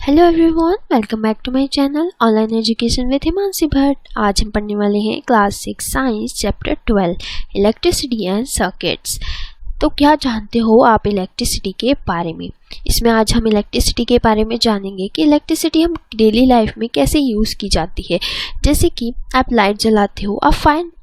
Hello everyone, welcome back to my channel online education with Himanshi Bhatt. आज हम पढ़ने वाले हैं class 6 science chapter 12 electricity and circuits. तो क्या जानते हो आप इलेक्ट्रिसिटी के बारे में? इसमें आज हम इलेक्ट्रिसिटी के बारे में जानेंगे कि इलेक्ट्रिसिटी हम डेली लाइफ में कैसे यूज़ की जाती है। जैसे कि आप लाइट जलाते हो, आप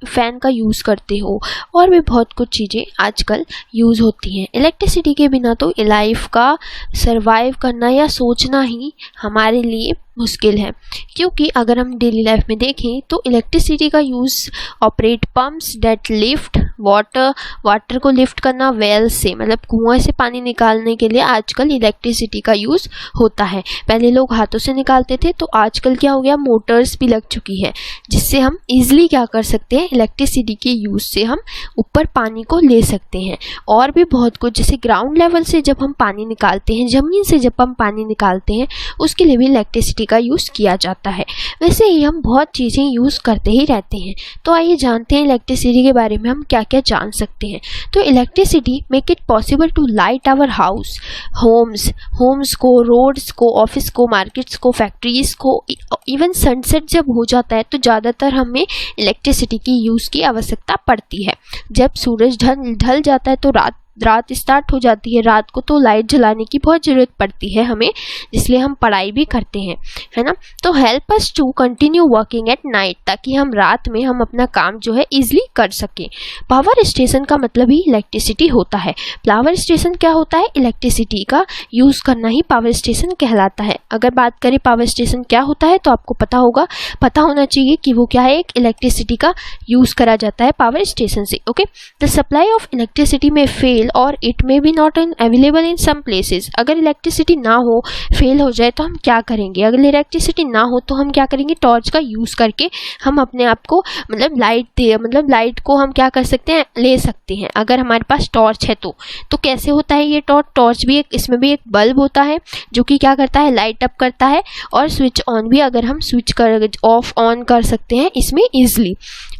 फैन का यूज़ करते हो और भी बहुत कुछ चीज़ें आजकल यूज़ होती हैं। इलेक्ट्रिसिटी के बिना तो लाइफ का सरवाइव करना या सोचना ही हमारे लिए मुश्किल है, क्योंकि अगर हम डेली लाइफ में देखें तो इलेक्ट्रिसिटी का use operate pumps that lift water को लिफ्ट करना वेल से, मतलब कुआं से पानी निकालने के लिए आजकल इलेक्ट्रिसिटी का यूज़ होता है। पहले लोग हाथों से निकालते थे, तो आजकल क्या हो गया, मोटर्स भी लग चुकी है, जिससे हम इजीली क्या कर सकते हैं, इलेक्ट्रिसिटी के यूज़ से हम ऊपर पानी को ले सकते हैं। और भी बहुत कुछ, जैसे ग्राउंड लेवल से जब हम पानी निकालते हैं, ज़मीन से जब हम पानी निकालते हैं, उसके लिए भी इलेक्ट्रिसिटी का यूज़ किया जाता है। वैसे ही हम बहुत चीज़ें यूज़ करते ही रहते हैं। तो आइए जानते हैं इलेक्ट्रिसिटी के बारे में हम क्या क्या जान सकते हैं। तो electricity make it possible to light our house, homes को, रोड्स को, ऑफिस को, मार्केट्स को, फैक्ट्रीज को। इवन सनसेट जब हो जाता है तो ज़्यादातर हमें इलेक्ट्रिसिटी की यूज़ की आवश्यकता पड़ती है। जब सूरज ढल जाता है तो रात स्टार्ट हो जाती है। रात को तो लाइट जलाने की बहुत ज़रूरत पड़ती है हमें, इसलिए हम पढ़ाई भी करते हैं, है ना। तो help us to continue working at night, ताकि हम रात में हम अपना काम जो है इजीली कर सकें। पावर स्टेशन का मतलब ही इलेक्ट्रिसिटी होता है। पावर स्टेशन क्या होता है, इलेक्ट्रिसिटी का यूज़ करना ही पावर स्टेशन कहलाता है। अगर बात करें पावर स्टेशन क्या होता है, तो आपको पता होना चाहिए कि वो क्या है, एक इलेक्ट्रिसिटी का यूज़ करा जाता है पावर स्टेशन से। Okay, the supply of electricity may fail और it may be not available in some places. अगर इलेक्ट्रिसिटी ना हो, फेल हो जाए, तो हम क्या करेंगे? अगर इलेक्ट्रिसिटी ना हो तो हम क्या करेंगे, टॉर्च का यूज़ करके हम अपने आप को लाइट को हम क्या कर सकते हैं, ले सकते हैं। अगर हमारे पास टॉर्च है तो कैसे होता है ये टॉर्च भी इसमें भी एक बल्ब होता है जो कि क्या करता है, लाइट अप करता है, और स्विच ऑन भी अगर हम ऑफ ऑन कर सकते हैं इसमें ईजिली।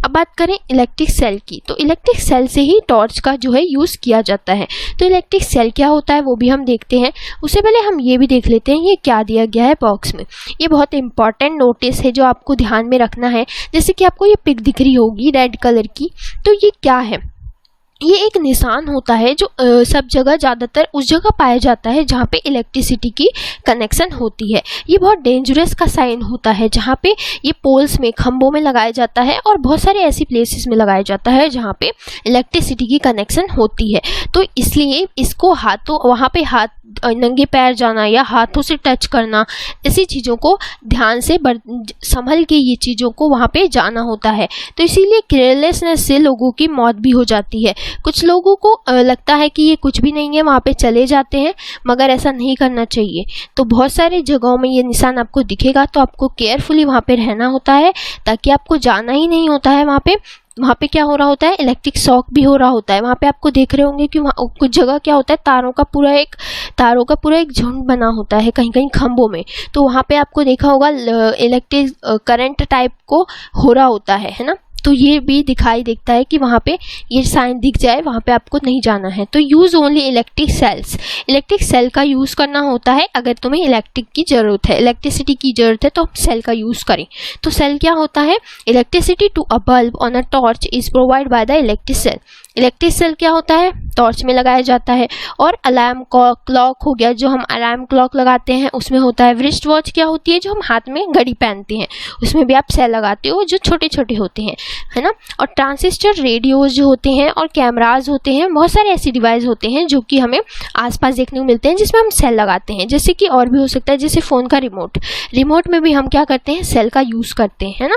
अब बात करें इलेक्ट्रिक सेल की, तो इलेक्ट्रिक सेल से ही टॉर्च का जो है यूज़ किया जाता है। तो इलेक्ट्रिक सेल क्या होता है वो भी हम देखते हैं। उससे पहले हम ये भी देख लेते हैं ये क्या दिया गया है बॉक्स में। ये बहुत इंपॉर्टेंट नोटिस है जो आपको ध्यान में रखना है। जैसे कि आपको ये पिक दिख रही होगी रेड कलर की, तो ये क्या है, ये एक निशान होता है जो सब जगह ज़्यादातर उस जगह पाया जाता है जहाँ पे इलेक्ट्रिसिटी की कनेक्शन होती है। ये बहुत डेंजरस का साइन होता है, जहाँ पे ये पोल्स में, खंभों में लगाया जाता है, और बहुत सारे ऐसी प्लेसेस में लगाया जाता है जहाँ पे इलेक्ट्रिसिटी की कनेक्शन होती है। तो इसलिए इसको वहाँ पे नंगे पैर जाना या हाथों से टच करना, ऐसी चीज़ों को ध्यान से संभल के ये चीज़ों को वहाँ पे जाना होता है। तो इसीलिए केयरलेसनेस से लोगों की मौत भी हो जाती है। कुछ लोगों को लगता है कि ये कुछ भी नहीं है, वहाँ पे चले जाते हैं, मगर ऐसा नहीं करना चाहिए। तो बहुत सारी जगहों में ये निशान आपको दिखेगा, तो आपको केयरफुली वहाँ पे रहना होता है, ताकि आपको जाना ही नहीं होता है वहाँ पे क्या हो रहा होता है, इलेक्ट्रिक शॉक भी हो रहा होता है। वहाँ पे आपको देख रहे होंगे कि वहाँ कुछ जगह क्या होता है, तारों का पूरा एक झुंड बना होता है कहीं कहीं खंभों में। तो वहाँ पे आपको देखा होगा इलेक्ट्रिक करंट टाइप को हो रहा होता है ना। तो ये भी दिखाई देता है कि वहाँ पे ये साइन दिख जाए, वहाँ पे आपको नहीं जाना है। तो use only electric cells, electric cell का यूज़ करना होता है अगर तुम्हें इलेक्ट्रिसिटी की ज़रूरत है तो हम सेल का यूज़ करें। तो सेल क्या होता है, electricity to a bulb on a torch is provide by the electric cell. Electric cell क्या होता है, टॉर्च में लगाया जाता है। और अलार्म क्लॉक हो गया, जो हम अलार्म क्लॉक लगाते हैं उसमें होता है। रिस्ट वॉच क्या होती है, जो हम हाथ में घड़ी पहनते हैं, उसमें भी आप सेल लगाते हो, जो छोटे छोटे होते हैं, है ना। और ट्रांजिस्टर, रेडियोज जो होते हैं, और कैमराज होते हैं, बहुत सारे ऐसे डिवाइस होते हैं जो कि हमें आसपास देखने को मिलते हैं जिसमें हम सेल लगाते हैं। जैसे कि और भी हो सकता है, जैसे फ़ोन का रिमोट में भी हम क्या करते हैं, सेल का यूज़ करते हैं, है ना।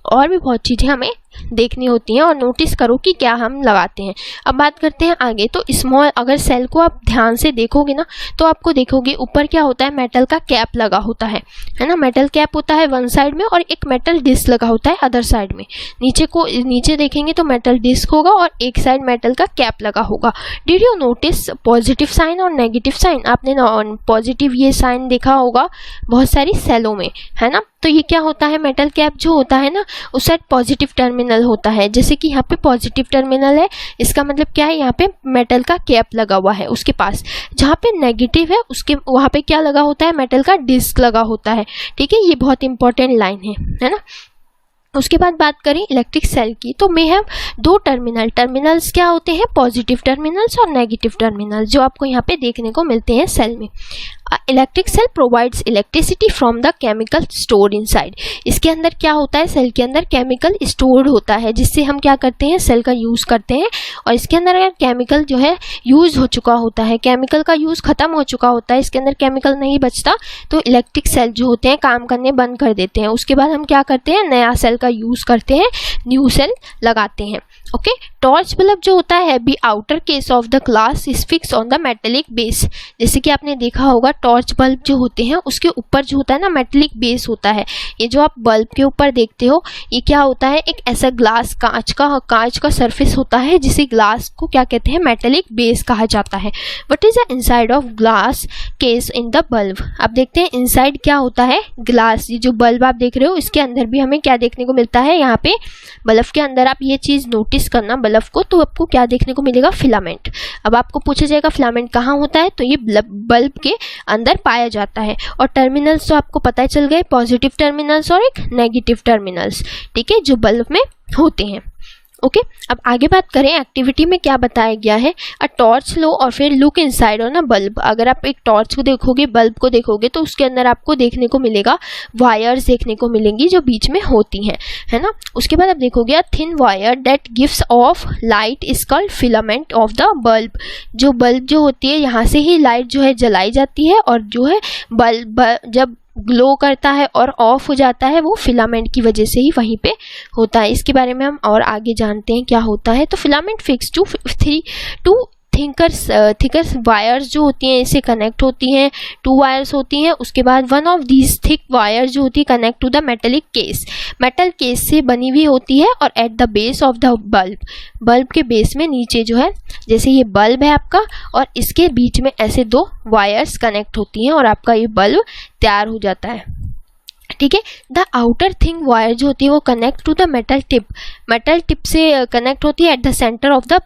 और भी बहुत चीज़ें हमें देखनी होती हैं, और नोटिस करो कि क्या हम लगाते हैं। अब बात करते हैं आगे। तो स्मॉल, अगर सेल को आप ध्यान से देखोगे ना, तो आपको देखोगे ऊपर क्या होता है, मेटल का कैप लगा होता है ना। मेटल कैप होता है वन साइड में, और एक मेटल डिस्क लगा होता है अदर साइड में। नीचे देखेंगे तो मेटल डिस्क होगा और एक साइड मेटल का कैप लगा होगा। Did you notice positive sign और नेगेटिव साइन? आपने पॉजिटिव ये साइन देखा होगा बहुत सारी सेलों में, है ना। तो ये क्या होता है, मेटल कैप जो होता है ना, उस साइड पॉजिटिव टर्मिनल टर्मिनल होता है। जैसे कि यहाँ पे पॉजिटिव टर्मिनल है, इसका मतलब क्या है, यहाँ पे मेटल का कैप लगा हुआ है उसके पास। जहाँ पे नेगेटिव है उसके वहाँ पे क्या लगा होता है, मेटल का डिस्क लगा होता है। ठीक है, ये बहुत इंपॉर्टेंट लाइन है ना। उसके बाद बात करें इलेक्ट्रिक सेल की, तो मे हैव दो टर्मिनल्स क्या होते हैं, पॉजिटिव टर्मिनल्स और नेगेटिव टर्मिनल्स, जो आपको यहाँ पे देखने को मिलते हैं सेल में। Electric cell provides electricity from the chemical store inside. इसके अंदर क्या होता है, सेल के अंदर केमिकल स्टोर होता है, जिससे हम क्या करते हैं, सेल का यूज़ करते हैं। और इसके अंदर अगर केमिकल जो है यूज़ हो चुका होता है, केमिकल का यूज़ ख़त्म हो चुका होता है, इसके अंदर केमिकल नहीं बचता, तो इलेक्ट्रिक सेल जो होते हैं काम करने बंद कर देते हैं। उसके बाद हम क्या करते हैं, नया सेल का यूज़ करते हैं, न्यू सेल लगाते हैं। ओके, टॉर्च बल्ब जो होता है be outer case of the glass is fix on the metallic base. जैसे कि आपने देखा होगा टॉर्च बल्ब जो होते हैं उसके ऊपर जो होता है ना मेटेलिक बेस होता है। ये जो आप बल्ब के ऊपर देखते हो ये क्या होता है, एक ऐसा ग्लास कांच का सरफेस होता है, जिसे ग्लास को क्या कहते हैं, मेटेलिक बेस कहा जाता है। What is the inside of glass case in the bulb. अब देखते हैं इनसाइड क्या होता है, ग्लास, ये जो बल्ब आप देख रहे हो इसके अंदर भी हमें क्या देखने को मिलता है, यहाँ पे बल्ब के अंदर आप ये चीज़ नोटिस करना बल्ब को, तो आपको क्या देखने को मिलेगा, फिलामेंट। अब आपको पूछा जाएगा फिलामेंट कहाँ होता है, तो ये बल्ब के अंदर पाया जाता है। और टर्मिनल्स तो आपको पता चल गए, पॉजिटिव टर्मिनल्स और एक नेगेटिव टर्मिनल्स, ठीक है, जो बल्ब में होते हैं। ओके, अब आगे बात करें एक्टिविटी में क्या बताया गया है। अ टॉर्च लो और फिर look inside on a bulb. अगर आप एक टॉर्च को देखोगे, बल्ब को देखोगे, तो उसके अंदर आपको देखने को मिलेगा वायर्स देखने को मिलेंगी जो बीच में होती हैं, है ना। उसके बाद आप देखोगे a thin wire that gives off light is called filament of the bulb. जो बल्ब जो होती है यहाँ से ही लाइट जो है जलाई जाती है, और जो है बल्ब जब ग्लो करता है और ऑफ हो जाता है वो फिलामेंट की वजह से ही वहीं पे होता है। इसके बारे में हम और आगे जानते हैं क्या होता है। तो filament fix to thicker wires जो होती हैं इससे कनेक्ट होती हैं, 2 वायर्स होती हैं। उसके बाद one of these thick wires जो होती है connect to the metallic case, metal case से बनी हुई होती है। और at the base of the bulb के बेस में नीचे जो है, जैसे ये बल्ब है आपका और इसके बीच में ऐसे 2 वायर्स कनेक्ट होती हैं और आपका ये बल्ब तैयार हो जाता है। ठीक है, द आउटर थिंग वायर जो होती है वो connect to the metal tip से कनेक्ट होती है at the centre of the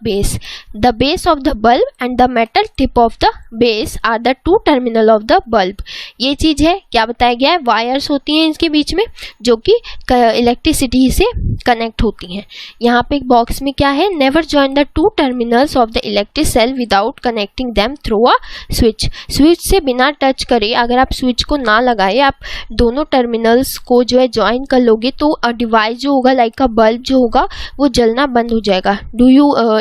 base of the bulb and the metal tip of the base are the 2 terminal of the bulb. ये चीज़ है, क्या बताया गया है, वायर्स होती हैं इसके बीच में जो कि इलेक्ट्रिसिटी से कनेक्ट होती हैं। यहाँ पे एक बॉक्स में क्या है, never join the 2 terminals of the electric cell without connecting them through a switch से बिना टच करे, अगर आप स्विच को ना लगाए, आप दोनों टर्मिनल्स को जो है ज्वाइन कर लोगे तो डिवाइस जो होगा लाइक का बल्ब जो होगा वो जलना बंद हो जाएगा।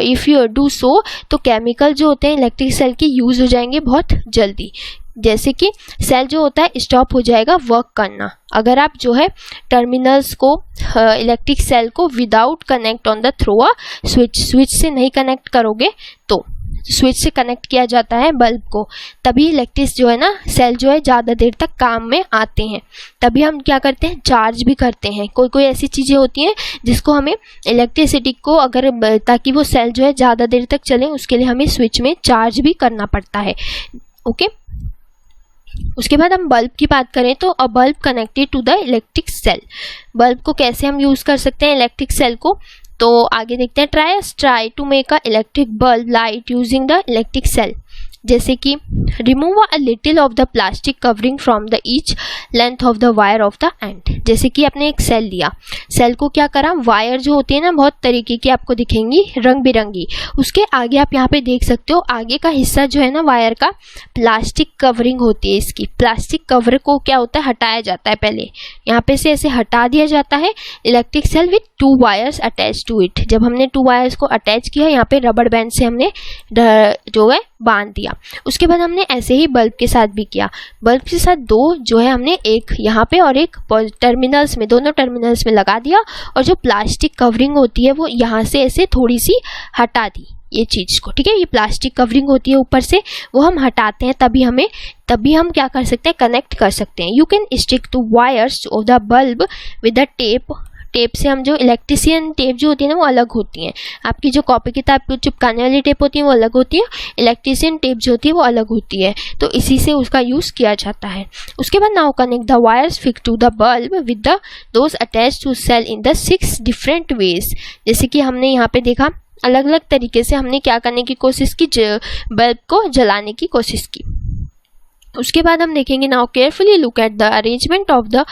इफ यू डू सो, तो केमिकल जो होते हैं इलेक्ट्रिक सेल के यूज हो जाएंगे बहुत जल्दी। जैसे कि सेल जो होता है स्टॉप हो जाएगा वर्क करना अगर आप जो है टर्मिनल्स को इलेक्ट्रिक सेल को without connect on the through a switch से नहीं कनेक्ट करोगे। तो स्विच से कनेक्ट किया जाता है बल्ब को, तभी इलेक्ट्रिक जो है ना सेल जो है ज़्यादा देर तक काम में आते हैं। तभी हम क्या करते हैं, चार्ज भी करते हैं। कोई ऐसी चीज़ें होती हैं जिसको हमें इलेक्ट्रिसिटी को अगर ताकि वो सेल जो है ज़्यादा देर तक चले, उसके लिए हमें स्विच में चार्ज भी करना पड़ता है। ओके, उसके बाद हम बल्ब की बात करें तो a bulb connected to the electric cell. Bulb को कैसे हम यूज़ कर सकते हैं इलेक्ट्रिक सेल को, तो आगे देखते हैं। Try to make a electric bulb light using the electric cell. जैसे कि remove a little of the plastic covering from the each length of the wire of the end. जैसे कि आपने एक सेल लिया, सेल को क्या करा, वायर जो होती है ना बहुत तरीके की आपको दिखेंगी रंग बिरंगी, उसके आगे आप यहाँ पे देख सकते हो आगे का हिस्सा जो है ना वायर का प्लास्टिक कवरिंग होती है। इसकी प्लास्टिक कवर को क्या होता है, हटाया जाता है। पहले यहाँ पे से ऐसे हटा दिया जाता है electric cell with 2 wires attach to it. जब हमने 2 वायर्स को अटैच किया, यहाँ पे रबड़ बैंड से हमने जो है बांध दिया। उसके बाद हमने ऐसे ही बल्ब के साथ भी किया। बल्ब के साथ 2 जो है हमने एक यहाँ पे और एक टर्मिनल्स में, दोनों टर्मिनल्स में लगा दिया, और जो प्लास्टिक कवरिंग होती है वो यहाँ से ऐसे थोड़ी सी हटा दी ये चीज़ को। ठीक है, ये प्लास्टिक कवरिंग होती है ऊपर से, वो हम हटाते हैं, तभी हम क्या कर सकते हैं, कनेक्ट कर सकते हैं। You can stick to wires of the bulb with the tape tape से हम जो इलेक्ट्रीशियन टेप जो होती है ना वो अलग होती हैं। आपकी जो कॉपी किताब को चिपकाने वाली टेप होती है वो अलग होती है, इलेक्ट्रीशियन टेप जो होती है वो अलग होती है, तो इसी से उसका यूज़ किया जाता है। उसके बाद now connect the wires fix to the bulb with the those attach to cell in the 6 different ways. जैसे कि हमने यहाँ पे देखा अलग अलग तरीके से हमने क्या करने की कोशिश की, बल्ब को जलाने की कोशिश की। उसके बाद हम देखेंगे now carefully look at the arrangement of the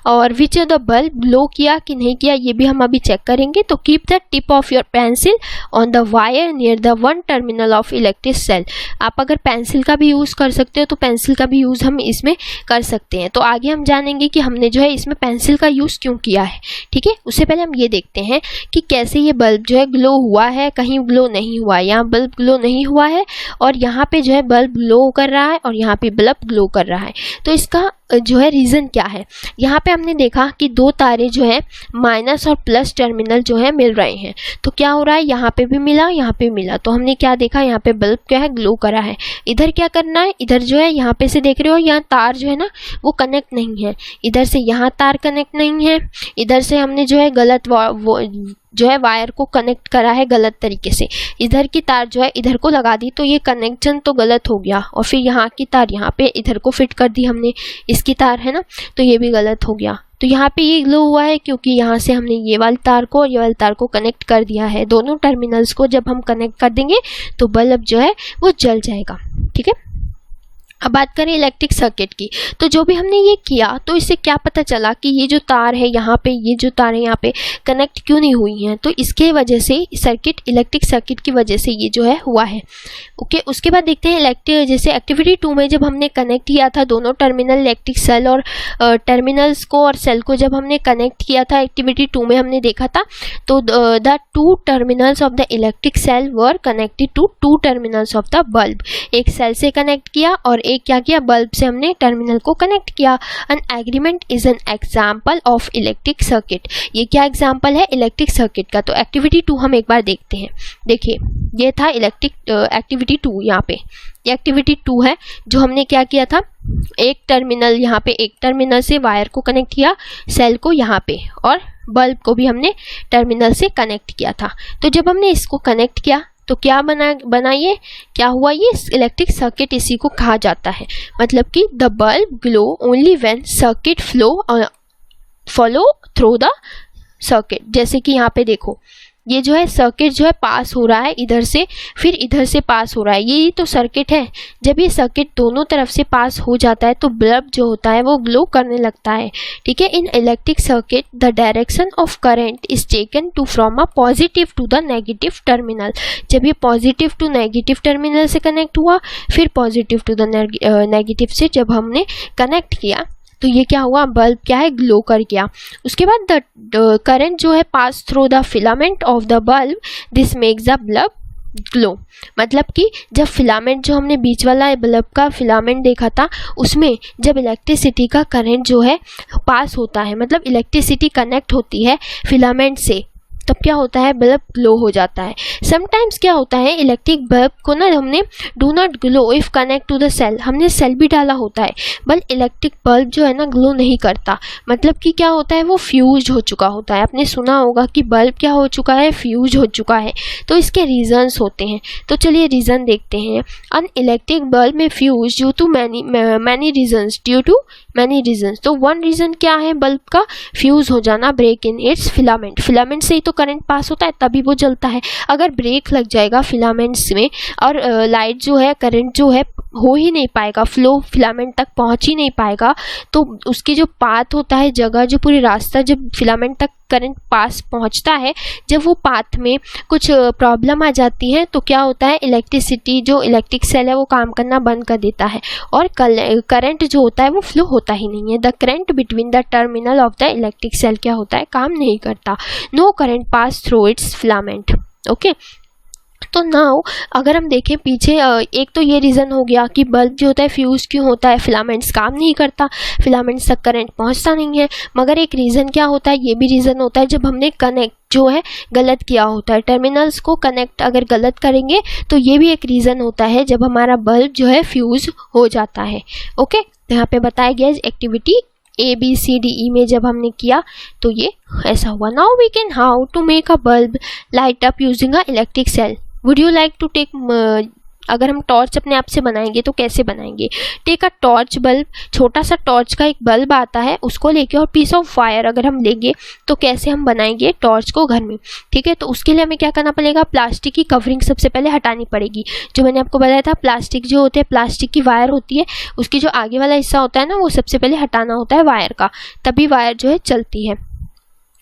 और विच द बल्ब ग्लो किया कि नहीं किया, ये भी हम अभी चेक करेंगे। तो keep the tip of your pencil on the wire near the one terminal of electric cell. आप अगर पेंसिल का भी यूज़ कर सकते हो तो पेंसिल का भी यूज़ हम इसमें कर सकते हैं। तो आगे हम जानेंगे कि हमने जो है इसमें पेंसिल का यूज़ क्यों किया है, ठीक है। उससे पहले हम ये देखते हैं कि कैसे ये बल्ब जो है ग्लो हुआ है, कहीं ग्लो नहीं हुआ है। यहाँ बल्ब ग्लो नहीं हुआ है और यहाँ पे जो है बल्ब ग्लो कर रहा है और यहाँ पे बल्ब ग्लो कर रहा है। तो इसका जो है रीज़न क्या है, यहाँ पे हमने देखा कि दो तारे जो है माइनस और प्लस टर्मिनल जो है मिल रहे हैं। तो क्या हो रहा है, यहाँ पे भी मिला यहाँ पे मिला, तो हमने क्या देखा, यहाँ पे बल्ब क्या है ग्लो करा है। इधर क्या करना है, इधर जो है यहाँ पे से देख रहे हो यहाँ तार जो है ना वो कनेक्ट नहीं है, इधर से यहाँ तार कनेक्ट नहीं है, इधर से हमने जो है गलत जो है वायर को कनेक्ट करा है गलत तरीके से, इधर की तार जो है इधर को लगा दी, तो ये कनेक्शन तो गलत हो गया। और फिर यहाँ की तार यहाँ पे इधर को फिट कर दी हमने, इसकी तार है ना, तो ये भी गलत हो गया। तो यहाँ पे ये ग्लो हुआ है क्योंकि यहाँ से हमने ये वाली तार को और ये वाली तार को कनेक्ट कर दिया है। दोनों टर्मिनल्स को जब हम कनेक्ट कर देंगे तो बल्ब जो है वो जल जाएगा, ठीक है। अब बात करें इलेक्ट्रिक सर्किट की, तो जो भी हमने ये किया तो इससे क्या पता चला कि ये जो तार है यहाँ पे, ये जो तार है यहाँ पे कनेक्ट क्यों नहीं हुई हैं, तो इसके वजह से इलेक्ट्रिक सर्किट की वजह से ये जो है हुआ है। ओके, उसके बाद देखते हैं जैसे एक्टिविटी 2 में जब हमने कनेक्ट किया था दोनों टर्मिनल, इलेक्ट्रिक सेल और टर्मिनल्स को और सेल को जब हमने कनेक्ट किया था एक्टिविटी 2 में हमने देखा था, तो the 2 terminals of the electric cell were connected to 2 terminals of the bulb. एक सेल से कनेक्ट किया और एक क्या किया, बल्ब से हमने टर्मिनल को कनेक्ट किया। An agreement is an example of electric circuit. ये क्या एग्जाम्पल है इलेक्ट्रिक सर्किट का। तो एक्टिविटी 2 हम एक बार देखते हैं। देखिए ये था एक्टिविटी 2, यहाँ पे ये एक्टिविटी 2 है जो हमने क्या किया था, एक टर्मिनल यहाँ पे, एक टर्मिनल से वायर को कनेक्ट किया, सेल को यहाँ पे, और बल्ब को भी हमने टर्मिनल से कनेक्ट किया था। तो जब हमने इसको कनेक्ट किया तो क्या बना ये क्या हुआ, ये इलेक्ट्रिक सर्किट इसी को कहा जाता है। मतलब कि the bulb glow only when circuit follow through the circuit. जैसे कि यहाँ पे देखो ये जो है सर्किट जो है पास हो रहा है इधर से, फिर इधर से पास हो रहा है, ये तो सर्किट है। जब ये सर्किट दोनों तरफ से पास हो जाता है तो बल्ब जो होता है वो ग्लो करने लगता है, ठीक है। In electric circuit the direction of current is taken to from a positive to the negative terminal. जब ये पॉजिटिव टू नेगेटिव टर्मिनल से कनेक्ट हुआ, फिर पॉजिटिव टू द नेगेटिव से जब हमने कनेक्ट किया तो ये क्या हुआ, बल्ब क्या है ग्लो कर गया। उसके बाद द करंट जो है pass through the filament of the bulb, this makes the bulb glow. मतलब कि जब फिलामेंट जो हमने बीच वाला बल्ब का फिलामेंट देखा था उसमें जब इलेक्ट्रिसिटी का करंट जो है पास होता है, मतलब इलेक्ट्रिसिटी कनेक्ट होती है फिलामेंट से, तब क्या होता है बल्ब ग्लो हो जाता है। समटाइम्स क्या होता है इलेक्ट्रिक बल्ब को ना हमने do not glow if connect to the cell, हमने सेल भी डाला होता है, बट इलेक्ट्रिक बल्ब जो है ना ग्लो नहीं करता। मतलब कि क्या होता है वो फ्यूज हो चुका होता है। आपने सुना होगा कि बल्ब क्या हो चुका है, फ्यूज हो चुका है। तो इसके रीजंस होते हैं, तो चलिए रीजन देखते हैं। An electric bulb may fuse due to many reasons, due to many reasons. तो वन रीजन क्या है बल्ब का फ्यूज हो जाना, break in its filament. Filament से ही तो करंट पास होता है तभी वो जलता है। अगर ब्रेक लग जाएगा फिलामेंट्स में और लाइट जो है, करंट जो है हो ही नहीं पाएगा, फ्लो फिलामेंट तक पहुंच ही नहीं पाएगा, तो उसकी जो पाथ होता है, जगह जो पूरी रास्ता जब फिलामेंट तक करंट पास पहुंचता है, जब वो पाथ में कुछ प्रॉब्लम आ जाती है तो क्या होता है इलेक्ट्रिसिटी जो इलेक्ट्रिक सेल है वो काम करना बंद कर देता है और करंट जो होता है वो फ्लो होता ही नहीं है। The current between the terminal of the electric cell क्या होता है, काम नहीं करता। No current pass through its filament. Okay, तो नाउ अगर हम देखें पीछे, एक तो ये रीज़न हो गया कि बल्ब जो होता है फ्यूज़ क्यों होता है, फिलामेंट्स काम नहीं करता, फिलामेंट्स तक करंट पहुंचता नहीं है। मगर एक रीज़न क्या होता है, ये भी रीज़न होता है जब हमने कनेक्ट जो है गलत किया होता है, टर्मिनल्स को कनेक्ट अगर गलत करेंगे तो ये भी एक रीज़न होता है जब हमारा बल्ब जो है फ्यूज़ हो जाता है। ओके, तो यहाँ पे बताया गया एक्टिविटी ABCDE में जब हमने किया तो ये ऐसा हुआ. Now we can how to make a bulb light up using a electric cell. Would you like to take अगर हम टॉर्च अपने आप से बनाएंगे तो कैसे बनाएंगे. Take a torch bulb. छोटा सा टॉर्च का एक बल्ब आता है, उसको लेके और पीस ऑफ वायर अगर हम लेंगे तो कैसे हम बनाएंगे टॉर्च को घर में. ठीक है, तो उसके लिए हमें क्या करना पड़ेगा, प्लास्टिक की कवरिंग सबसे पहले हटानी पड़ेगी. जो मैंने आपको बताया था प्लास्टिक जो होते हैं, प्लास्टिक की वायर होती है, उसकी जो आगे वाला हिस्सा होता है ना वो सबसे पहले हटाना होता है वायर का, तभी वायर जो है चलती है.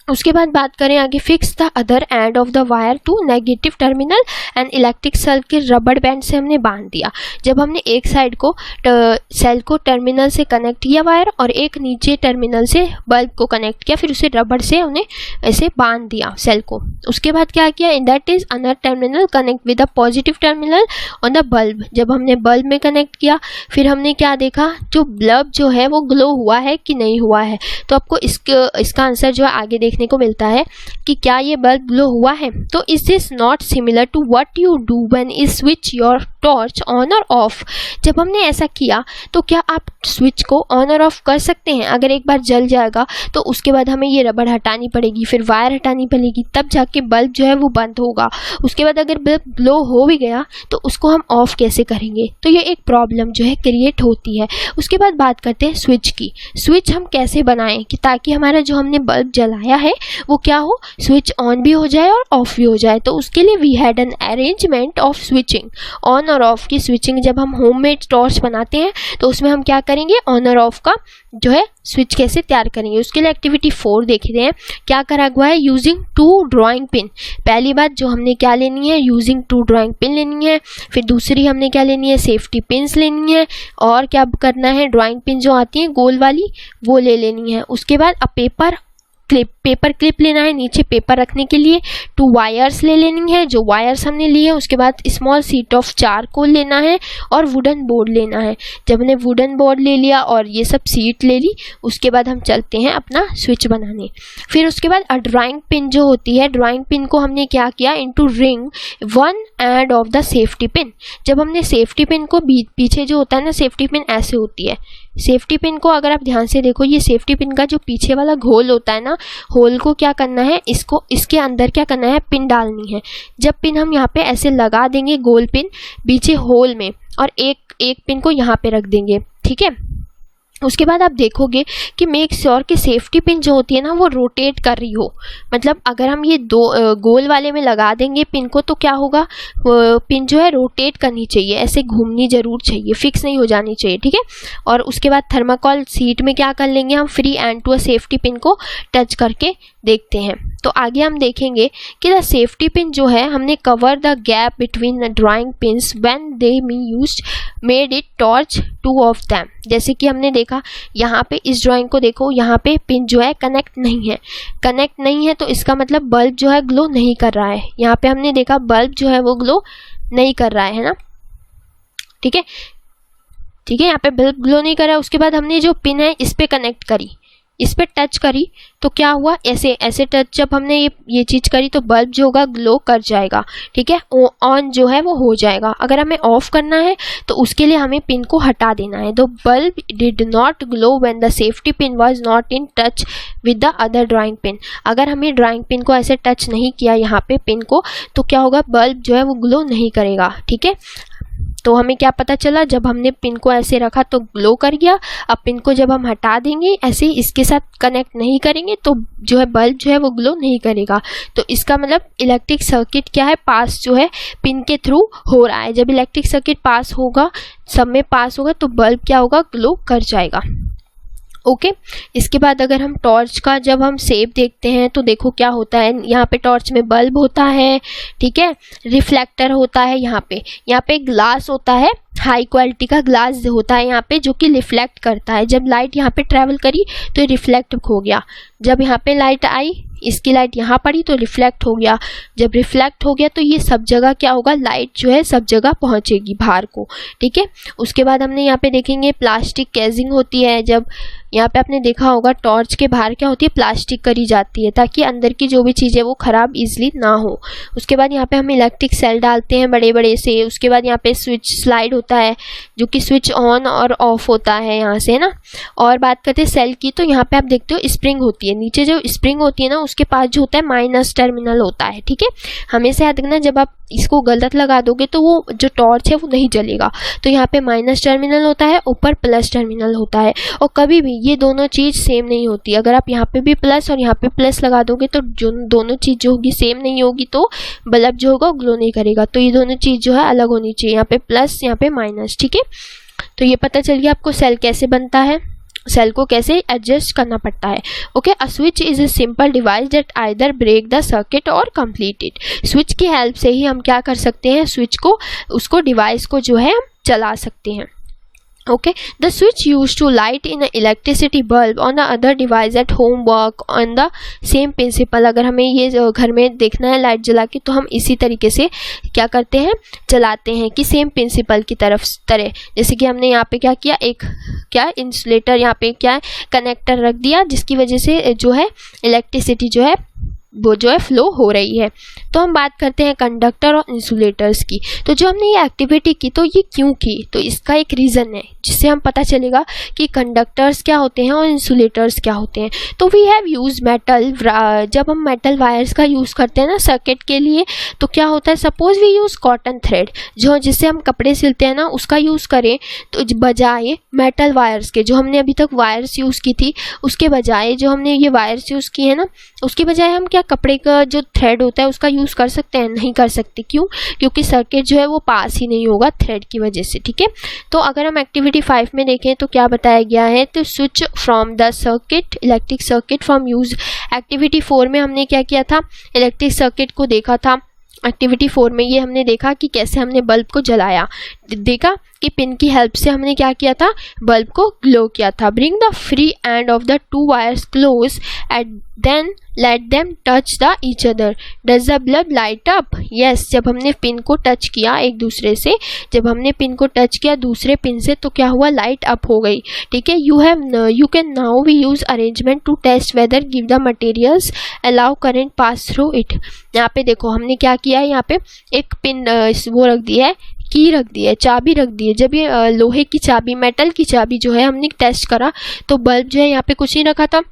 उसके बाद बात करें आगे. Fix the other end of the wire to negative terminal and electric cell के रबड़ बैंड से हमने बांध दिया. जब हमने एक साइड को सेल को टर्मिनल से कनेक्ट किया वायर और एक नीचे टर्मिनल से बल्ब को कनेक्ट किया, फिर उसे रबड़ से हमने ऐसे बांध दिया सेल को. उसके बाद क्या किया, in that is another terminal connect with the positive terminal on the bulb. जब हमने बल्ब में कनेक्ट किया फिर हमने क्या देखा, जो बल्ब जो है वो ग्लो हुआ है कि नहीं हुआ है. तो आपको इसका आंसर जो है आगे देखने को मिलता है कि क्या ये बल्ब ग्लो हुआ है. तो is this not similar to what you do when you switch your torch on और ऑफ. जब हमने ऐसा किया तो क्या आप स्विच को ऑन और ऑफ कर सकते हैं. अगर एक बार जल जाएगा तो उसके बाद हमें ये रबड़ हटानी पड़ेगी, फिर वायर हटानी पड़ेगी, तब जाके बल्ब जो है वो बंद होगा. उसके बाद अगर बल्ब ग्लो हो भी गया तो उसको हम ऑफ कैसे करेंगे. तो ये एक प्रॉब्लम जो है क्रिएट होती है. उसके बाद बात करते हैं स्विच की. स्विच हम कैसे बनाएं कि ताकि हमारा जो हमने बल्ब जलाया है वो क्या हो, स्विच ऑन भी हो जाए और ऑफ भी हो जाए. तो उसके लिए we had an arrangement of switching on और ऑफ की. स्विचिंग जब हम होममेड टॉर्च बनाते हैं तो उसमें हम क्या करेंगे, ऑन और ऑफ का जो है स्विच कैसे तैयार करेंगे. उसके लिए एक्टिविटी 4 देख रहे हैं. क्या करा हुआ है, यूजिंग 2 ड्राइंग पिन. पहली बात जो हमने क्या लेनी है, यूजिंग 2 ड्राइंग पिन लेनी है. फिर दूसरी हमने क्या लेनी है, सेफ्टी पिन्स लेनी है. और क्या करना है, ड्राइंग पिन जो आती है गोल वाली वो ले लेनी है. उसके बाद पेपर क्लिप लेना है नीचे पेपर रखने के लिए. 2 वायर्स ले लेनी है. जो वायर्स हमने लिए हैं उसके बाद स्मॉल शीट ऑफ चारकोल लेना है और वुडन बोर्ड लेना है. जब हमने वुडन बोर्ड ले लिया और ये सब शीट ले ली उसके बाद हम चलते हैं अपना स्विच बनाने. फिर उसके बाद ड्राइंग पिन जो होती है, ड्राइंग पिन को हमने क्या किया, into ring 1 and of the safety pin. जब हमने सेफ्टी पिन को पीछे जो होता है ना, सेफ्टी पिन ऐसे होती है. सेफ्टी पिन को अगर आप ध्यान से देखो, ये सेफ्टी पिन का जो पीछे वाला घोल होता है ना, होल को क्या करना है, इसके अंदर क्या करना है, पिन डालनी है. जब पिन हम यहाँ पे ऐसे लगा देंगे गोल पिन पीछे होल में और एक पिन को यहाँ पे रख देंगे. ठीक है, उसके बाद आप देखोगे कि मेक श्योर कि सेफ्टी पिन जो होती है ना वो रोटेट कर रही हो. मतलब अगर हम ये दो गोल वाले में लगा देंगे पिन को तो क्या होगा, पिन जो है रोटेट करनी चाहिए, ऐसे घूमनी जरूर चाहिए, फिक्स नहीं हो जानी चाहिए. ठीक है, और उसके बाद थर्माकोल सीट में क्या कर लेंगे, हम free end to a safety pin को टच करके देखते हैं. तो आगे हम देखेंगे कि द सेफ्टी पिन जो है हमने cover the gap between the drawing pins when they me used made it torch 2 of them. जैसे कि हमने देखा यहाँ पे इस ड्राइंग को देखो, यहाँ पे पिन जो है कनेक्ट नहीं है तो इसका मतलब बल्ब जो है ग्लो नहीं कर रहा है. यहाँ पे हमने देखा बल्ब जो है वो ग्लो नहीं कर रहा है ना. ठीक है, यहाँ पे बल्ब ग्लो नहीं कर रहा है. उसके बाद हमने जो पिन है इस पे कनेक्ट करी, इस पे टच करी तो क्या हुआ, ऐसे टच जब हमने ये चीज़ करी तो बल्ब जो होगा ग्लो कर जाएगा. ठीक है, ऑन जो है वो हो जाएगा. अगर हमें ऑफ करना है तो उसके लिए हमें पिन को हटा देना है. The bulb did not glow when the safety pin was not in touch with the other drawing pin. अगर हमें ड्राइंग पिन को ऐसे टच नहीं किया यहाँ पे पिन को तो क्या होगा, बल्ब जो है वो ग्लो नहीं करेगा. ठीक है, तो हमें क्या पता चला, जब हमने पिन को ऐसे रखा तो ग्लो कर गया. अब पिन को जब हम हटा देंगे ऐसे इसके साथ कनेक्ट नहीं करेंगे तो जो है बल्ब जो है वो ग्लो नहीं करेगा. तो इसका मतलब इलेक्ट्रिक सर्किट क्या है, पास जो है पिन के थ्रू हो रहा है. जब इलेक्ट्रिक सर्किट पास होगा, सब में पास होगा तो बल्ब क्या होगा, ग्लो कर जाएगा. ओके, इसके बाद अगर हम टॉर्च का जब हम शेप देखते हैं तो देखो क्या होता है. यहाँ पे टॉर्च में बल्ब होता है. ठीक है, रिफ्लेक्टर होता है. यहाँ पे ग्लास होता है, हाई क्वालिटी का ग्लास होता है यहाँ पे जो कि रिफ्लेक्ट करता है. जब लाइट यहाँ पे ट्रैवल करी तो रिफ्लेक्ट हो गया. जब यहाँ पे लाइट आई, इसकी लाइट यहाँ पड़ी तो रिफ्लेक्ट हो गया. जब रिफ्लेक्ट हो गया तो ये सब जगह क्या होगा, लाइट जो है सब जगह पहुँचेगी बाहर को. ठीक है, उसके बाद हमने यहाँ पे देखेंगे प्लास्टिक केजिंग होती है. जब यहाँ पे आपने देखा होगा टॉर्च के बाहर क्या होती है, प्लास्टिक करी जाती है ताकि अंदर की जो भी चीज़ है वो ख़राब इजीली ना हो. उसके बाद यहाँ पे हम इलेक्ट्रिक सेल डालते हैं बड़े बड़े से. उसके बाद यहाँ पे स्विच स्लाइड होता है जो कि स्विच ऑन और ऑफ होता है यहाँ से ना। और बात करते हैं सेल की, तो यहाँ पे आप देखते हो स्प्रिंग होती है, नीचे जो स्प्रिंग होती है ना उसके पास जो होता है माइनस टर्मिनल होता है, ठीक है। हमेशा याद रखना जब आप इसको गलत लगा दोगे तो वो जो टॉर्च है वो नहीं जलेगा। तो यहाँ पे माइनस टर्मिनल होता है, ऊपर प्लस टर्मिनल होता है, और कभी भी ये दोनों चीज़ सेम नहीं होती। अगर आप यहाँ पे भी प्लस और यहाँ पे प्लस लगा दोगे तो जो दोनों चीज़ जो होगी सेम नहीं होगी, तो बल्ब जो होगा ग्लो नहीं करेगा। तो ये दोनों चीज़ जो है अलग होनी चाहिए, यहाँ पे प्लस यहाँ पे माइनस, ठीक है। तो ये पता चल गया आपको सेल कैसे बनता है, सेल को कैसे एडजस्ट करना पड़ता है। Okay, a switch is a simple device that either break the circuit और कंप्लीट इट। स्विच की हेल्प से ही हम क्या कर सकते हैं, स्विच को उसको डिवाइस को जो है हम चला सकते हैं। Okay, the switch used to light in an electricity bulb on the other device at home work on the same principle। अगर हमें ये घर में देखना है लाइट जला के तो हम इसी तरीके से क्या करते हैं, चलाते हैं कि सेम प्रिंसिपल की तरह। जैसे कि हमने यहाँ पे क्या किया, एक क्या इंसुलेटर यहाँ पे क्या है कनेक्टर रख दिया जिसकी वजह से जो है इलेक्ट्रिसिटी जो है वो जो है फ्लो हो रही है। तो हम बात करते हैं कंडक्टर और इंसुलेटर्स की। तो जो हमने ये एक्टिविटी की तो ये क्यों की, तो इसका एक रीज़न है जिससे हम पता चलेगा कि कंडक्टर्स क्या होते हैं और इंसुलेटर्स क्या होते हैं। तो वी हैव यूज मेटल, जब हम मेटल वायर्स का यूज़ करते हैं ना सर्किट के लिए, तो क्या होता है, suppose we use cotton thread जो जिससे हम कपड़े सिलते हैं ना उसका यूज़ करें, तो बजाय मेटल वायर्स के जो हमने अभी तक वायर्स यूज़ की थी उसके बजाय जो हमने ये वायर्स यूज़ की है ना उसके बजाय हम क्या कपड़े का जो थ्रेड होता है उसका यूज़ कर सकते हैं, नहीं कर सकते। क्यों, क्योंकि सर्किट जो है वो पास ही नहीं होगा थ्रेड की वजह से, ठीक है। तो अगर हम एक्टिविटी 5 में देखें तो क्या बताया गया है, तो switch from the circuit electric circuit from use. Activity 4 में हमने क्या किया था, इलेक्ट्रिक सर्किट को देखा था। एक्टिविटी 4 में ये हमने देखा कि कैसे हमने बल्ब को जलाया, देखा कि पिन की हेल्प से हमने क्या किया था, बल्ब को ग्लो किया था। Bring the free end of the two wires close and then let them touch the each other, does the bulb light up. Yes, जब हमने पिन को टच किया एक दूसरे से, जब हमने पिन को टच किया दूसरे पिन से तो क्या हुआ, लाइट अप हो गई, ठीक है। You can now we use arrangement to test whether give the materials allow current pass through it. यहाँ पे देखो हमने क्या किया है, यहाँ पे एक पिन वो रख दिया है, की रख दी है, चाबी रख दी है। जब ये लोहे की चाबी, मेटल की चाबी जो है हमने टेस्ट करा तो बल्ब जो है यहाँ पे कुछ नहीं रखा था,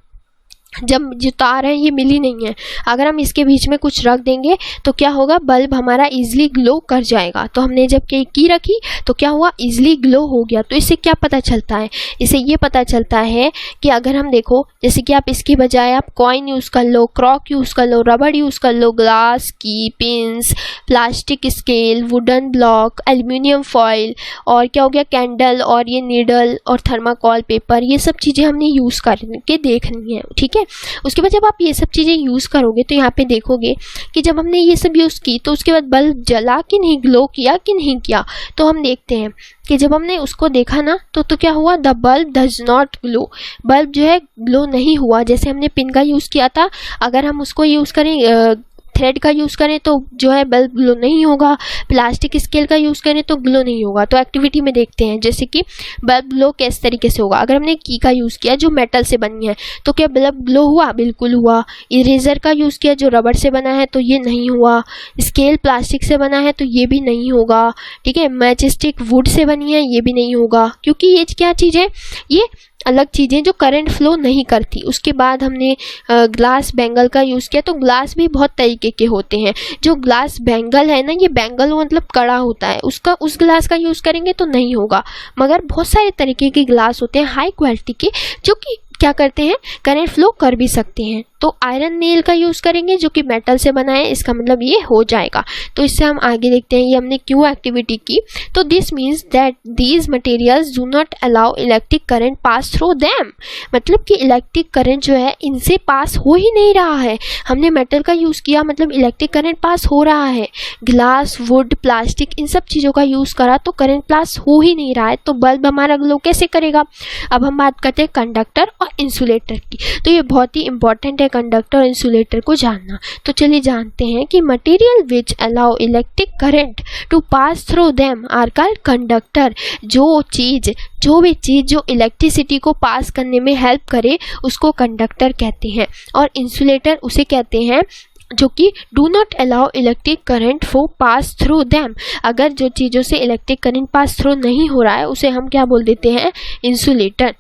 जब जो तार है ये मिली नहीं है। अगर हम इसके बीच में कुछ रख देंगे तो क्या होगा, बल्ब हमारा इजीली ग्लो कर जाएगा। तो हमने जब की रखी तो क्या हुआ, इजीली ग्लो हो गया। तो इससे क्या पता चलता है, इससे ये पता चलता है कि अगर हम देखो जैसे कि आप इसकी बजाय आप कॉइन यूज़ कर लो, क्रॉक यूज़ कर लो, रबड़ यूज़ कर लो, ग्लास की pins, plastic scale, wooden block, aluminium foil और क्या हो गया कैंडल और ये नीडल और थर्माकोल पेपर, ये सब चीज़ें हमने यूज़ करके देखनी है, ठीक है। उसके बाद जब आप ये सब चीज़ें यूज़ करोगे तो यहाँ पे देखोगे कि जब हमने ये सब यूज़ की तो उसके बाद बल्ब जला कि नहीं, ग्लो किया कि नहीं किया। तो हम देखते हैं कि जब हमने उसको देखा ना तो क्या हुआ, the bulb does not glow, bulb जो है ग्लो नहीं हुआ। जैसे हमने पिन का यूज़ किया था, अगर हम उसको यूज़ करें थ्रेड का यूज़ करें तो जो है बल्ब ग्लो नहीं होगा, प्लास्टिक स्केल का यूज़ करें तो ग्लो नहीं होगा। तो एक्टिविटी में देखते हैं जैसे कि बल्ब ग्लो किस तरीके से होगा। अगर हमने की का यूज़ किया जो मेटल से बनी है तो क्या बल्ब ग्लो हुआ, बिल्कुल हुआ। इरेजर का यूज़ किया जो रबड़ से बना है तो ये नहीं हुआ। स्केल प्लास्टिक से बना है तो ये भी नहीं होगा, ठीक है। मैच स्टिक वुड से बनी है ये भी नहीं होगा, क्योंकि ये क्या चीज़ है, ये अलग चीज़ें जो करंट फ्लो नहीं करती। उसके बाद हमने ग्लास बैंगल का यूज़ किया, तो ग्लास भी बहुत तरीके के होते हैं। जो ग्लास बैंगल है ना, ये बैंगल मतलब कड़ा होता है, उसका उस ग्लास का यूज़ करेंगे तो नहीं होगा। मगर बहुत सारे तरीके के ग्लास होते हैं हाई क्वालिटी के जो कि क्या करते हैं, करंट फ्लो कर भी सकते हैं। तो आयरन नेल का यूज़ करेंगे जो कि मेटल से बना है, इसका मतलब ये हो जाएगा। तो इससे हम आगे देखते हैं ये हमने क्यों एक्टिविटी की। तो this means that these materials do not allow electric current pass through them, मतलब कि इलेक्ट्रिक करंट जो है इनसे पास हो ही नहीं रहा है। हमने मेटल का यूज़ किया मतलब इलेक्ट्रिक करंट पास हो रहा है। ग्लास, वुड, प्लास्टिक इन सब चीज़ों का यूज़ करा तो करंट पास हो ही नहीं रहा है, तो बल्ब हमारा ग्लो कैसे करेगा। अब हम बात करते हैं कंडक्टर और इंसुलेटर की। तो ये बहुत ही इंपॉर्टेंट है कंडक्टर और इंसुलेटर को जानना। तो चलिए जानते हैं कि material which allow electric current to pass through them are called conductor. जो भी चीज़ जो इलेक्ट्रिसिटी को पास करने में हेल्प करे उसको कंडक्टर कहते हैं, और इंसुलेटर उसे कहते हैं जो कि do not allow electric current for pass through them. अगर जो चीज़ों से इलेक्ट्रिक करंट पास थ्रू नहीं हो रहा है उसे हम क्या बोल देते हैं, इंसुलेटर।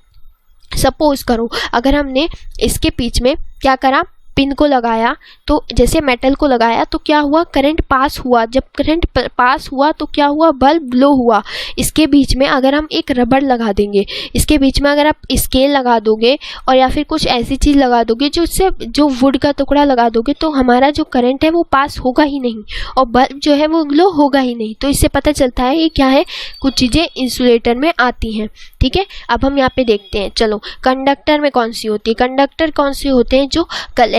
सपोज करो अगर हमने इसके बीच में क्या करा, पिन को लगाया, तो जैसे मेटल को लगाया तो क्या हुआ, करंट पास हुआ। जब करंट पास हुआ तो क्या हुआ, बल्ब ग्लो हुआ। इसके बीच में अगर हम एक रबड़ लगा देंगे, इसके बीच में अगर आप स्केल लगा दोगे और या फिर कुछ ऐसी चीज़ लगा दोगे जो उससे जो वुड का टुकड़ा लगा दोगे, तो हमारा जो करंट है वो पास होगा ही नहीं और बल्ब जो है वो ग्लो होगा ही नहीं। तो इससे पता चलता है ये क्या है, कुछ चीज़ें इंसुलेटर में आती हैं। ठीक है, अब हम यहाँ पे देखते हैं। चलो, कंडक्टर में कौन सी होती है, कंडक्टर कौन से होते हैं, जो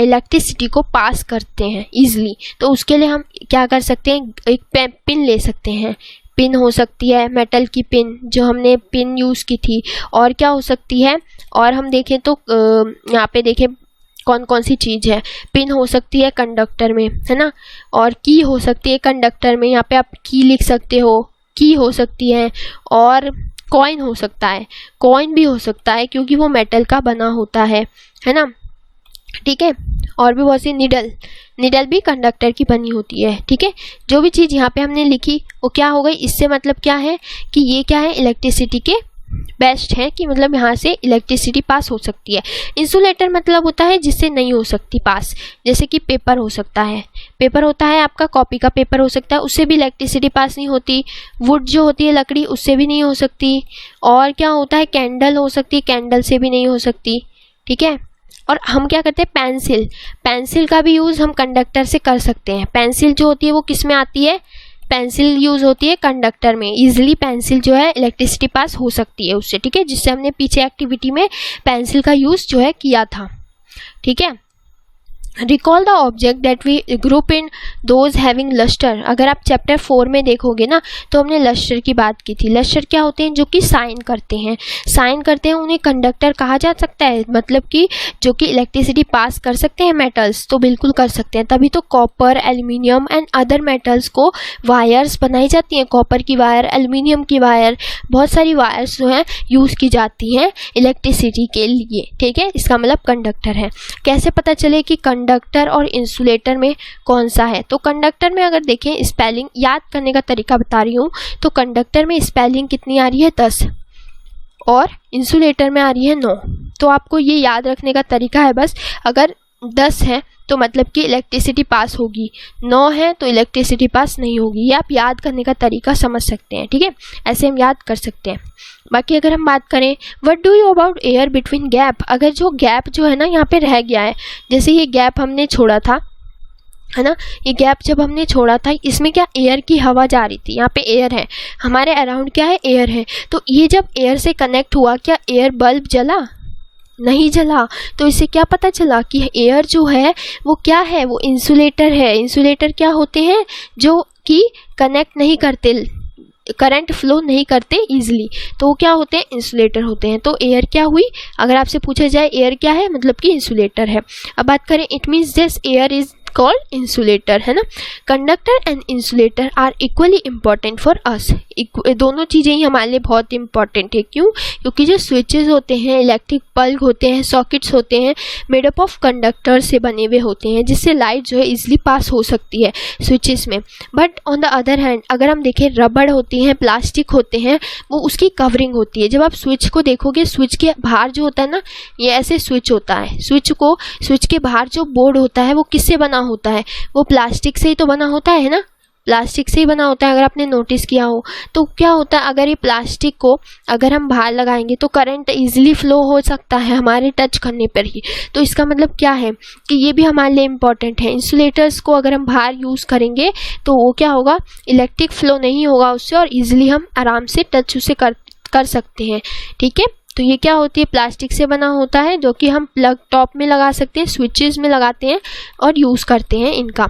इलेक्ट्रिसिटी को पास करते हैं इजीली। तो उसके लिए हम क्या कर सकते हैं, एक पिन ले सकते हैं। पिन हो सकती है मेटल की पिन, जो हमने पिन यूज़ की थी, और क्या हो सकती है, और हम देखें तो यहाँ पे देखें कौन कौन सी चीज़ है। पिन हो सकती है कंडक्टर में, है ना, और की हो सकती है कंडक्टर में, यहाँ पे आप की लिख सकते हो, की हो सकती है, और कॉइन हो सकता है, कॉइन भी हो सकता है क्योंकि वो मेटल का बना होता है ना। ठीक है, और भी बहुत सी, निडल भी कंडक्टर की बनी होती है। ठीक है, जो भी चीज़ यहाँ पे हमने लिखी वो क्या हो गई, इससे मतलब क्या है कि ये क्या है, इलेक्ट्रिसिटी के बेस्ट है, कि मतलब यहाँ से इलेक्ट्रिसिटी पास हो सकती है। इंसुलेटर मतलब होता है जिससे नहीं हो सकती पास, जैसे कि पेपर हो सकता है, पेपर होता है आपका कॉपी का पेपर हो सकता है, उससे भी इलेक्ट्रिसिटी पास नहीं होती। वुड जो होती है लकड़ी, उससे भी नहीं हो सकती। और क्या होता है, कैंडल हो सकती है, कैंडल से भी नहीं हो सकती। ठीक है, और हम क्या करते हैं, पेंसिल, पेंसिल का भी यूज़ हम कंडक्टर से कर सकते हैं। पेंसिल जो होती है वो किस में आती है, पेंसिल यूज़ होती है कंडक्टर में। इजीली पेंसिल जो है इलेक्ट्रिसिटी पास हो सकती है उससे। ठीक है, जिससे हमने पीछे एक्टिविटी में पेंसिल का यूज़ जो है किया था। ठीक है, recall the object that we group in those having lustre. अगर आप चैप्टर 4 में देखोगे ना, तो हमने लस्टर की बात की थी। लस्टर क्या होते हैं, जो कि साइन करते हैं, साइन करते हैं, उन्हें कंडक्टर कहा जा सकता है। मतलब कि जो कि इलेक्ट्रिसिटी पास कर सकते हैं मेटल्स, तो बिल्कुल कर सकते हैं। तभी तो copper, aluminium and other metals को वायर्स बनाई जाती हैं। कॉपर की वायर, एल्युमिनियम की वायर, बहुत सारी वायर्स जो हैं यूज़ की जाती हैं इलेक्ट्रिसिटी के लिए। ठीक है, इसका मतलब कंडक्टर है। कैसे पता चले कि कंडक्टर और इंसुलेटर में कौन सा है, तो कंडक्टर में अगर देखें, स्पेलिंग याद करने का तरीका बता रही हूँ, तो कंडक्टर में स्पेलिंग कितनी आ रही है, 10, और इंसुलेटर में आ रही है 9। तो आपको ये याद रखने का तरीका है बस, अगर 10 है तो मतलब कि इलेक्ट्रिसिटी पास होगी, 9 है तो इलेक्ट्रिसिटी पास नहीं होगी। ये आप याद करने का तरीका समझ सकते हैं। ठीक है, ऐसे हम याद कर सकते हैं। बाकी अगर हम बात करें, what do you about air between gap, अगर जो गैप जो है ना यहाँ पे रह गया है, जैसे ये गैप हमने छोड़ा था, है ना, ये गैप जब हमने छोड़ा था, इसमें क्या एयर की हवा जा रही थी, यहाँ पे एयर है, हमारे अराउंड क्या है, एयर है। तो ये जब एयर से कनेक्ट हुआ, क्या एयर बल्ब जला, नहीं जला। तो इससे क्या पता चला कि एयर जो है वो क्या है, वो इंसुलेटर है। इंसुलेटर क्या होते हैं, जो कि कनेक्ट नहीं करते, करंट फ्लो नहीं करते इजीली, तो वो क्या होते हैं, इंसुलेटर होते हैं। तो एयर क्या हुई, अगर आपसे पूछा जाए एयर क्या है, मतलब कि इंसुलेटर है। अब बात करें, it means this air is called insulator, है ना। Conductor and insulator are equally important for us, दोनों चीज़ें ही हमारे लिए बहुत इंपॉर्टेंट है। क्यों, क्योंकि जो स्विचेस होते हैं, इलेक्ट्रिक बल्ब होते हैं, सॉकेट्स होते हैं, मेड अप ऑफ कंडक्टर से बने हुए होते हैं, जिससे लाइट जो है इजीली पास हो सकती है स्विचेस में। But on the other hand अगर हम देखें, रबड़ होती हैं, प्लास्टिक होते हैं, वो उसकी कवरिंग होती है। जब आप स्विच को देखोगे, स्विच के बाहर जो होता है ना, ये ऐसे स्विच होता है, स्विच के बाहर जो बोर्ड होता है वो किससे बना होता है, वो प्लास्टिक से ही तो बना होता है ना, प्लास्टिक से ही बना होता है, अगर आपने नोटिस किया हो। तो क्या होता है, अगर ये प्लास्टिक को अगर हम बाहर लगाएंगे तो करंट इजीली फ्लो हो सकता है हमारे टच करने पर ही। तो इसका मतलब क्या है कि ये भी हमारे लिए इम्पॉर्टेंट है। इंसुलेटर्स को अगर हम बाहर यूज़ करेंगे तो वो क्या होगा, इलेक्ट्रिक फ्लो नहीं होगा उससे, और ईजिली हम आराम से टच उसे कर सकते हैं। ठीक है, तो ये क्या होती है, प्लास्टिक से बना होता है, जो कि हम प्लग टॉप में लगा सकते हैं, स्विचेस में लगाते हैं और यूज़ करते हैं इनका।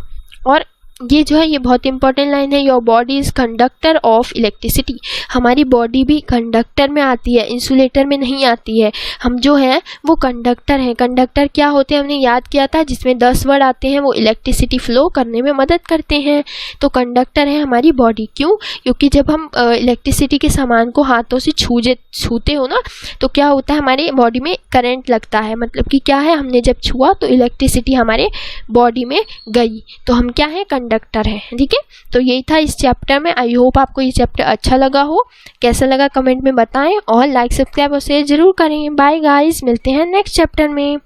और ये जो है ये बहुत इंपॉर्टेंट लाइन है, your body is conductor of electricity. हमारी बॉडी भी कंडक्टर में आती है, इंसुलेटर में नहीं आती है। हम जो है वो कंडक्टर हैं। कंडक्टर क्या होते हैं हमने याद किया था, जिसमें 10 वर्ड आते हैं, वो इलेक्ट्रिसिटी फ्लो करने में मदद करते हैं। तो कंडक्टर है हमारी बॉडी। क्यों? क्योंकि जब हम इलेक्ट्रिसिटी के सामान को हाथों से छूते हो ना, तो क्या होता है हमारे बॉडी में करंट लगता है। मतलब कि क्या है, हमने जब छुआ तो इलेक्ट्रिसिटी हमारे बॉडी में गई, तो हम क्या है, कंडक्टर है। ठीक है, तो यही था इस चैप्टर में। आई होप आपको ये चैप्टर अच्छा लगा हो। कैसा लगा कमेंट में बताएं और लाइक सब्सक्राइब और शेयर जरूर करें। बाय गाइस, मिलते हैं नेक्स्ट चैप्टर में।